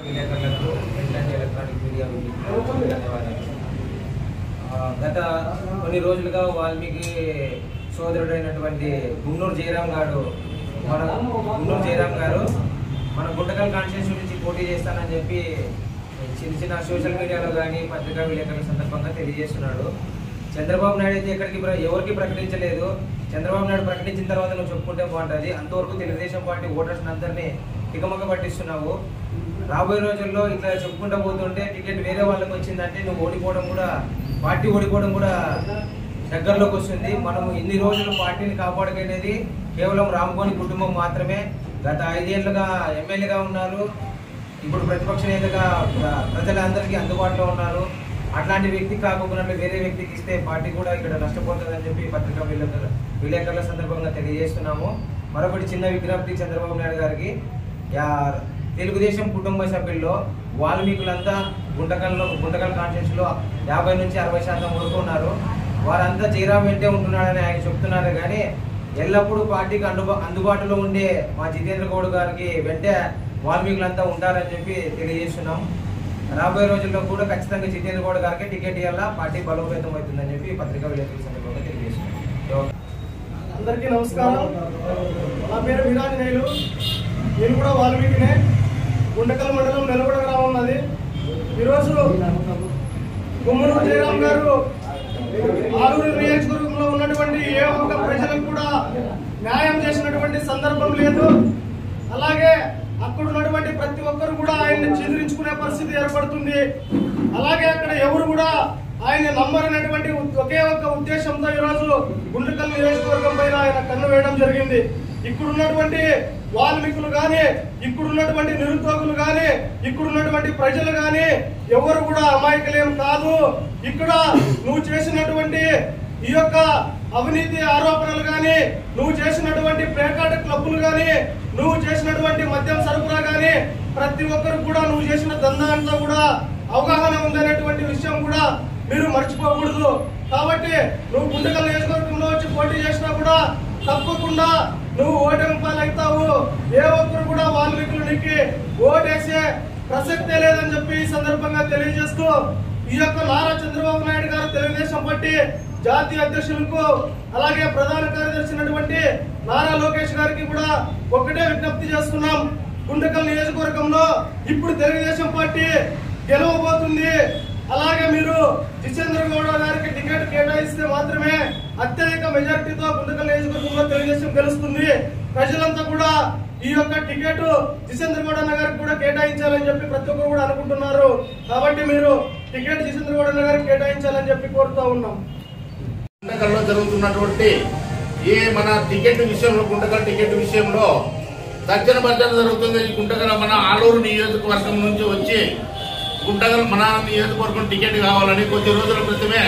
విలేకరులకు electronic media ధన్యవాదాలు. గత కొన్ని రోజులుగా వాల్మీకి సోదరుడైనటువంటి గున్నూరు జయరాం గారు మన గుంటకల్ కాన్స్టిట్యూన్సీ నుంచి పోటీ చేస్తానని చెప్పి చిన్న సోషల్ మీడియాలో కానీ పత్రికా విలేకరుల సందర్భంగా తెలియజేస్తున్నాడు. చంద్రబాబు నాయుడు అయితే ఎవరికి ప్రకటించలేదు. చంద్రబాబు నాయుడు ప్రకటించిన తర్వాత నువ్వు చెప్పుకుంటే బాగుంటుంది. అంతవరకు తెలుగుదేశం పార్టీ ఓటర్స్ అందరినీ తికమక పట్టిస్తున్నావు. రాబోయే రోజుల్లో ఇట్లా చెప్పుకుంటూ పోతుంటే టికెట్ వేరే వాళ్ళకి వచ్చిందంటే నువ్వు పార్టీ ఓడిపోవడం కూడా దగ్గరలోకి వస్తుంది. మనం ఇన్ని రోజులు పార్టీని కాపాడుకునేది కేవలం రామగోని కుటుంబం మాత్రమే. గత 5 ఏళ్లుగా ఎమ్మెల్యేగా ఉన్నారు. ఇప్పుడు ప్రతిపక్ష నేతగా ప్రజలందరికీ అందుబాటులో ఉన్నారు. అట్లాంటి వ్యక్తి కాకుండా వేరే వ్యక్తికి ఇస్తే పార్టీ కూడా ఇక్కడ నష్టపోతుందని చెప్పి పత్రికా విలేకరుల సందర్భంగా తెలియజేస్తున్నాము. మరొకటి చిన్న విజ్ఞప్తి చంద్రబాబు నాయుడు గారికి, తెలుగుదేశం కుటుంబ సభ్యుల్లో వాల్మీకులంతా గుంటకల్ కాన్స్టిట్యూన్సీలో 50 నుంచి 60% వరకు ఉన్నారు. వారంతా జయరాం వెంటే ఉంటున్నాడని ఆయన చెప్తున్నారు. కానీ ఎల్లప్పుడూ పార్టీకి అందుబాటులో ఉండే మా జితేంద్ర గౌడ్ గారికి వెంటే వాల్మీకులంతా ఉంటారని చెప్పి తెలియజేస్తున్నాం. రాబోయే రోజుల్లో కూడా ఖచ్చితంగా జితేంద్ర గౌడ్ గారికి టికెట్ ఇవ్వాలా, పార్టీ బలోపేతం అవుతుందని చెప్పి పత్రికా విలేకరుల సందర్భంగా తెలియజేస్తున్నాం. అందరికీ నమస్కారం. నా పేరు వీరాంజనేయులు. నేను కూడా వాల్మీకినే. గుంటకల్ మండలం నెలగొండ గ్రామం ఉన్నది. ఈరోజు గుమ్మనూరు జయరాం గారు ఆలూరు నియోజకవర్గంలో ఉన్నటువంటి ఏ ఒక్క ప్రజలకు కూడా న్యాయం చేసినటువంటి సందర్భం లేదు. అలాగే అక్కడ ఉన్నటువంటి ప్రతి ఒక్కరు కూడా ఆయన్ని చీదరించుకునే పరిస్థితి ఏర్పడుతుంది. అలాగే అక్కడ ఎవరు కూడా ఆయన నమ్మరనేటువంటి ఒకే ఒక్క ఉద్దేశంతో ఈరోజు గుంటకల్ నియోజకవర్గం పైన ఆయన కన్ను వేయడం జరిగింది. ఇక్కడున్నటువంటి వాల్మీకులు కానీ, ఇక్కడున్నటువంటి నిరుద్యోగులు కానీ, ఇక్కడున్నటువంటి ప్రజలు కానీ ఎవరు కూడా అమాయకులేం కాదు. ఇక్కడ నువ్వు చేసినటువంటి ఈ యొక్క అవినీతి ఆరోపణలు కానీ, నువ్వు చేసినటువంటి పేకాట క్లబ్బులు కానీ, నువ్వు చేసినటువంటి మద్యం సరఫరా కానీ ప్రతి ఒక్కరు కూడా నువ్వు చేసిన దందా అంతా కూడా అవగాహన ఉందనేటువంటి విషయం కూడా మీరు మర్చిపోకూడదు. కాబట్టి నువ్వు గుంటకల్ నియోజకవర్గంలో వచ్చి పోటీ చేసినా కూడా తప్పకుండా నువ్వు ఓటమి పాలవుతావు. ఏ ఒక్కరు కూడా వాల్మీకులు నీకు ఓటేసే ప్రసక్తే లేదని చెప్పి ఈ సందర్భంగా తెలియజేస్తూ, ఈ యొక్క నారా చంద్రబాబు నాయుడు గారు తెలుగుదేశం పార్టీ జాతీయ అధ్యక్షులకు అలాగే ప్రధాన కార్యదర్శి అయినటువంటి నారా లోకేష్ గారికి కూడా ఒకటే విజ్ఞప్తి చేస్తున్నాం. గుంటకల్ నియోజకవర్గంలో ఇప్పుడు తెలుగుదేశం పార్టీ గెలవబోతుంది. అలాగే మీరు జితేంద్ర గౌడ్ గారికి టికెట్ కేటాయిస్తే మాత్రమే అత్యధిక మెజారిటీతో గుంటకల్ నియోజకవర్గంలో తెలుగుదేశం గెలుస్తుంది. ప్రజలంతా కూడా ఈ యొక్క టికెట్ జితేంద్ర గౌడ్ గారికి కూడా కేటాయించాలని చెప్పి ప్రతి ఒక్కరు కూడా అనుకుంటున్నారు. కాబట్టి మీరు టికెట్ జితేంద్ర గౌడ్ గారికి కేటాయించాలని చెప్పి కోరుతా ఉన్నాం. గుంటకల్లో జరుగుతున్నటువంటి మన టికెట్ విషయంలో, గుంటకల్ టికెట్ విషయంలో తర్జన భర్జన జరుగుతుంది. గుంటకల్ మన ఆలూరు నియోజకవర్గం నుంచి వచ్చి గుంటకల్ మన నియోజకవర్గం టికెట్ కావాలని కొద్ది రోజుల క్రితమే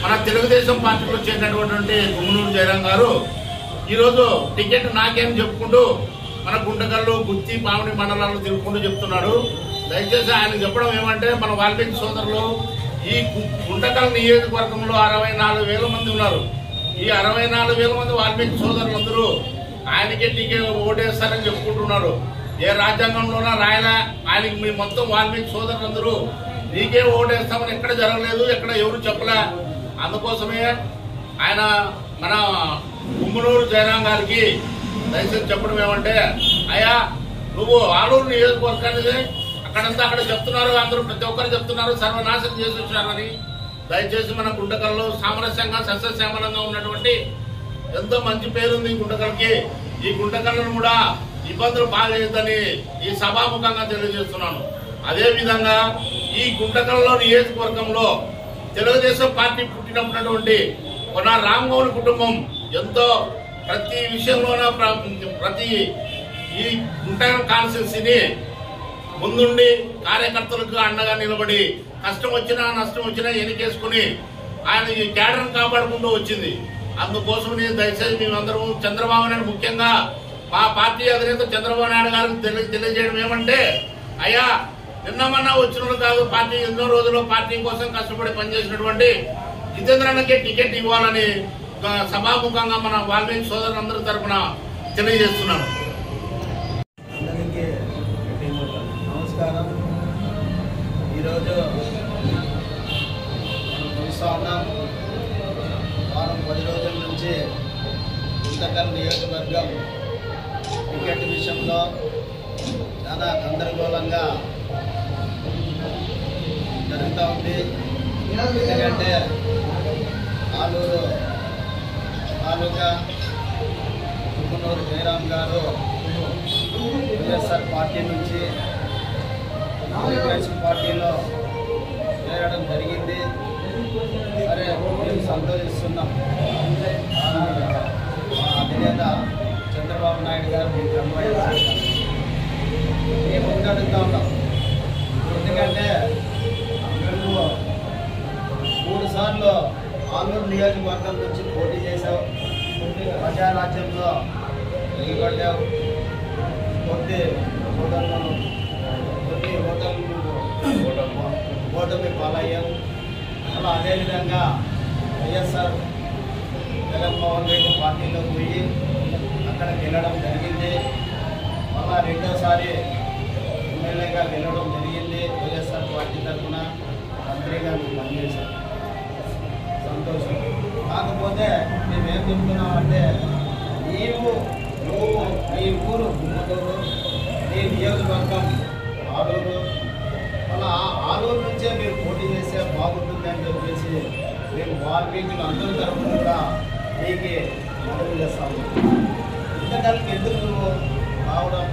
మన తెలుగుదేశం పార్టీలో చేరినటువంటి గుమ్మనూరు జయరాం గారు ఈరోజు టికెట్ నాకేం చెప్పుకుంటూ మన గుంటకల్లు, గుత్తి, పావని మండలాల్లో తిరుగుకుంటూ చెప్తున్నాడు. దయచేసి ఆయన చెప్పడం ఏమంటే, మన వాల్మీకి సోదరులు ఈ గుంటకల్ నియోజకవర్గంలో 64,000 మంది ఉన్నారు. ఈ 64,000 మంది వాల్మీకి సోదరులందరూ ఆయనకే టికెట్ ఓటేస్తారని చెప్పుకుంటున్నారు. ఏ రాజ్యాంగంలోనా రాయలా, ఆయనకి మీ మొత్తం వాల్మీకి సోదరులందరూ నీకే ఓటేస్తామని ఎక్కడ జరగలేదు, ఎక్కడ ఎవరు చెప్పలే. అందుకోసమే ఆయన మన గుమ్మనూరు జయరాం గారికి దయచేసి చెప్పడం ఏమంటే, అయ్యా నువ్వు ఆలూరు నియోజకవర్గానికి అక్కడంతా అక్కడ చెప్తున్నారు, అందరూ ప్రతి ఒక్కరు చెప్తున్నారు సర్వనాశనం చేసి వచ్చారని. దయచేసి మన గుంటకల్లో సామరస్యంగా సస్యశ్యామలంగా ఉన్నటువంటి ఎంతో మంచి పేరుంది గుంటకల్కి. ఈ గుంటకల్లను కూడా ఇబ్బందులు బాగలేదని ఈ సభాముఖంగా తెలియజేస్తున్నాను. అదే విధంగా ఈ గుంటకల్లో నియోజకవర్గంలో తెలుగుదేశం పార్టీ పుట్టినటువంటి కొన రామగౌడ్ కుటుంబం ఎంతో ప్రతి విషయంలోన ప్రతి ఈ గుంటకల్ కాన్స్టిట్యూన్సీని ముందుండి కార్యకర్తలకు అండగా నిలబడి కష్టం వచ్చినా నష్టం వచ్చినా ఎన్నికేసుకుని ఆయన ఈ క్యాడర్ను కాపాడుకుంటూ వచ్చింది. అందుకోసం దయచేసి మేమందరం చంద్రబాబు నాయుడు, ముఖ్యంగా మా పార్టీ అధినేత చంద్రబాబు నాయుడు గారికి తెలియజేయడం ఏమంటే, అయ్యా నిన్నమన్నా వచ్చిన కాదు, పార్టీ ఎన్నో రోజులు పార్టీ కోసం కష్టపడి పనిచేసినటువంటి జితేంద్రన్నకే టికెట్ ఇవ్వాలని సభాముఖంగా మన వాల్మీకి సోదరులందరి తరఫున తెలియజేస్తున్నాను. నమస్కారం. చాలా గందరగోళంగా జరుగుతూ ఉంది. ఎందుకంటే ఆలూరు తాలూకా కుమ్మనూరు జయరాం గారు వైఎస్ఆర్ పార్టీ నుంచి తెలుగుదేశం పార్టీలో చేరడం జరిగింది. సరే, మేము సంతోషిస్తున్నాం. మా అధినేత చంద్రబాబు నాయుడు గారు మీకు అన్వయించారు. మేము ఒకటి అడుగుతా ఉన్నాం. ఎందుకంటే నువ్వు 3 సార్లు ఆలూరు నియోజకవర్గం నుంచి పోటీ చేశావు. ప్రజారాజ్యంలో నిలబడ్డావు. కొన్ని ఓటమి పాలయ్యావు. అలా అదేవిధంగా వైఎస్ఆర్ జగన్మోహన్ రెడ్డి పార్టీలో పోయి అక్కడ గెలవడం జరిగింది. మళ్ళా రెండోసారి ఎమ్మెల్యేగా గెలవడం జరిగింది. వైఎస్ఆర్ పార్టీ తరఫున మంత్రిగా నువ్వు పనిచేశావు. సంతోషం. కాకపోతే మేమేం చెప్తున్నామంటే నువ్వు నీ ఊరు గుమ్మటూరు, నీ నియోజకవర్గం ఆలూరు, అలా ఆలూరు నుంచే మీరు పోటీ చేస్తే బాగుంటుంది అని చెప్పేసి మేము వాల్మీకులు అందరి తరఫున కూడా మీకు మనవి చేస్తాము. గుంటకల్కి ఎందుకు నువ్వు రావడం?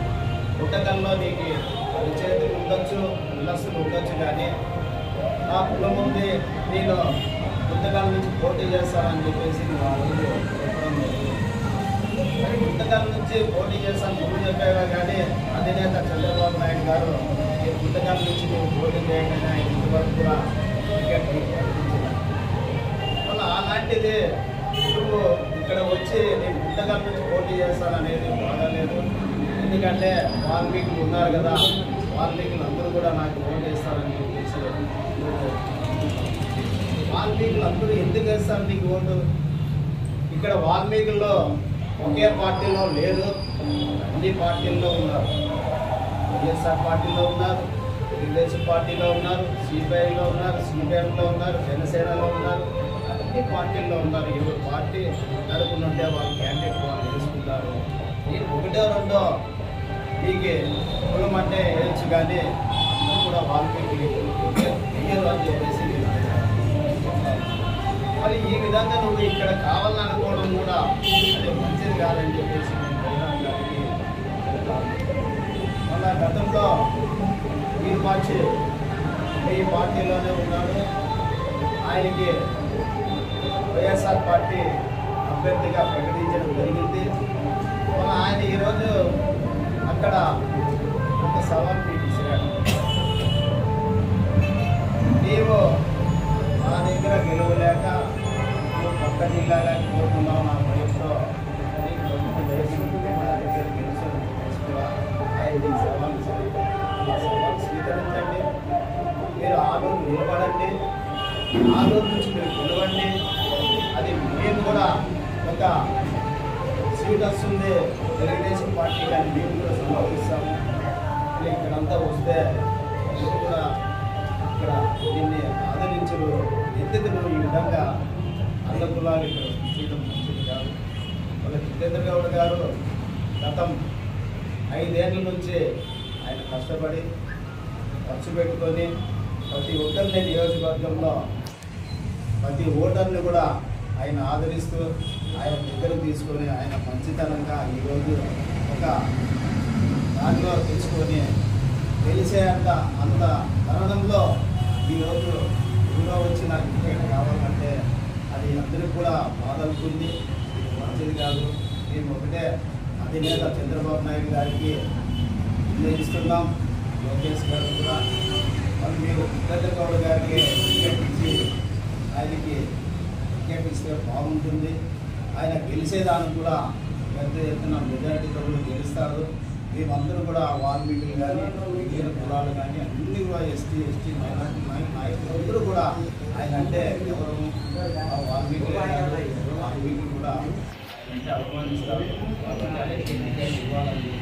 గుంటకల్లో నీకు పరిచయతలు ఉండొచ్చు, విలస్తులు ఉండొచ్చు, కానీ నా కులం ఉంది, నేను గుంటకల్ నుంచి పోటీ చేస్తానని చెప్పేసి నువ్వు ఆ రోజు చెప్పడం జరిగింది. మరి గుంటకల్ నుంచి పోటీ చేస్తాను నువ్వు చెప్పావా, కానీ అధినేత చంద్రబాబు నాయుడు గారు ఈ గుంటకల్ నుంచి నువ్వు పోటీ చేయగానే ఆయన ఇంతవరకు కూడా టికెట్ ప్రకటించారు. మళ్ళీ అలాంటిది నువ్వు ఇక్కడ వచ్చి నేను గుంటకల్ నుంచి పోటీ చేస్తాననేది బాగాలేదు. ఎందుకంటే వాల్మీకులు ఉన్నారు కదా, వాల్మీకులు అందరూ కూడా నాకు ఓటు వేస్తారని చెప్పేసి వాల్మీకులు అందరూ ఎందుకు వేస్తారు నీకు ఓటు? ఇక్కడ వాల్మీకుల్లో ఒకే పార్టీలో లేదు, అన్ని పార్టీల్లో ఉన్నారు. వైఎస్ఆర్ పార్టీలో ఉన్నారు, తెలుగుదేశం పార్టీలో ఉన్నారు, సిపిఐలో ఉన్నారు, సిపిఎంలో ఉన్నారు, జనసేనలో ఉన్నారు, అన్ని పార్టీల్లో ఉన్నారు. ఎవరు పార్టీ తరపునుంటే వాళ్ళు క్యాండిడేట్ వాళ్ళు వేసుకుంటారు. నేను ఒకటో రెండో నీకు కులం అంటే వేయచ్చు, కానీ అందరూ కూడా వాల్మీకి వెయ్యరు అని చెప్పేసి మరి ఈ విధంగా నువ్వు ఇక్కడ కావాలనుకోవడం కూడా అది మంచిది కాదని చెప్పేసి నేను జగన్ గారికి చెప్తాను. మళ్ళా గతంలో మీరు మార్చి ఈ పార్టీలోనే ఉన్నాడు. ఆయనకి వైఎస్ఆర్ పార్టీ అభ్యర్థిగా ప్రకటించడం జరిగింది. మళ్ళీ ఆయన ఈరోజు అక్కడ ఒక సవాల్ తీసాడు. నీవు మా దగ్గర గెలవలేక నువ్వు పక్క జిల్లాలకు పోతున్నావు, నా వయసులో నీకు మా దగ్గర గెలిచిన ఆయన సవాల్ స్వీకరించండి. మీరు ఆలూరు నిలబడండి, ఆలూరు నుంచి మీరు గెలవండి. అది మేము కూడా ఒక సీట్ వస్తుంది తెలుగుదేశం పార్టీ, కానీ మేము కూడా సమర్పిస్తాము. ఇక్కడంతా వస్తే మీరు కూడా ఇక్కడ దీన్ని ఆదరించరు. ఎందుకు నువ్వు ఈ విధంగా అన్న కులాలు ఇక్కడ చేయడం మంచిది కాదు. వాళ్ళ జితేంద్ర గౌడ్ గారు గతం 5 ఏళ్ళ నుంచి ఆయన కష్టపడి ఖర్చు పెట్టుకొని ప్రతి ఒక్కరిని నియోజకవర్గంలో ప్రతి ఓటర్ని కూడా ఆయన ఆదరిస్తూ ఆయన దగ్గరకు తీసుకొని ఆయన మంచితనంగా ఈరోజు ఒక దానిలో తీసుకొని తెలిసే అంత తరుణంలో ఈరోజు ఊళ్ళో వచ్చి నాకు టికెట్ కావాలంటే అది అందరికీ కూడా బాధలుతుంది. ఇది మంచిది కాదు. మేము ఒకటే అధినేత చంద్రబాబు నాయుడు గారికి నిర్ణయిస్తున్నాం, లోకేష్ గారు కూడా. మరి మీరు జితేంద్ర గౌడ్ గారికి టికెట్ ఇచ్చి ఆయనకి టికెట్ ఇస్తే బాగుంటుంది. ఆయన గెలిచేదానికి కూడా పెద్ద ఎత్తున మెజారిటీతో కూడా గెలుస్తారు. మేమందరూ కూడా వాల్మీకులు కానీ మిగిలిన కులాలు కానీ అన్ని కూడా ఎస్టీ మైనార్టీ నాయకులు అందరూ కూడా ఆయన అంటే ఎవరు వాల్మీకులు వాల్మీకులు కూడా ఆయన అంటే అభిమానిస్తారు. ఇవ్వాలని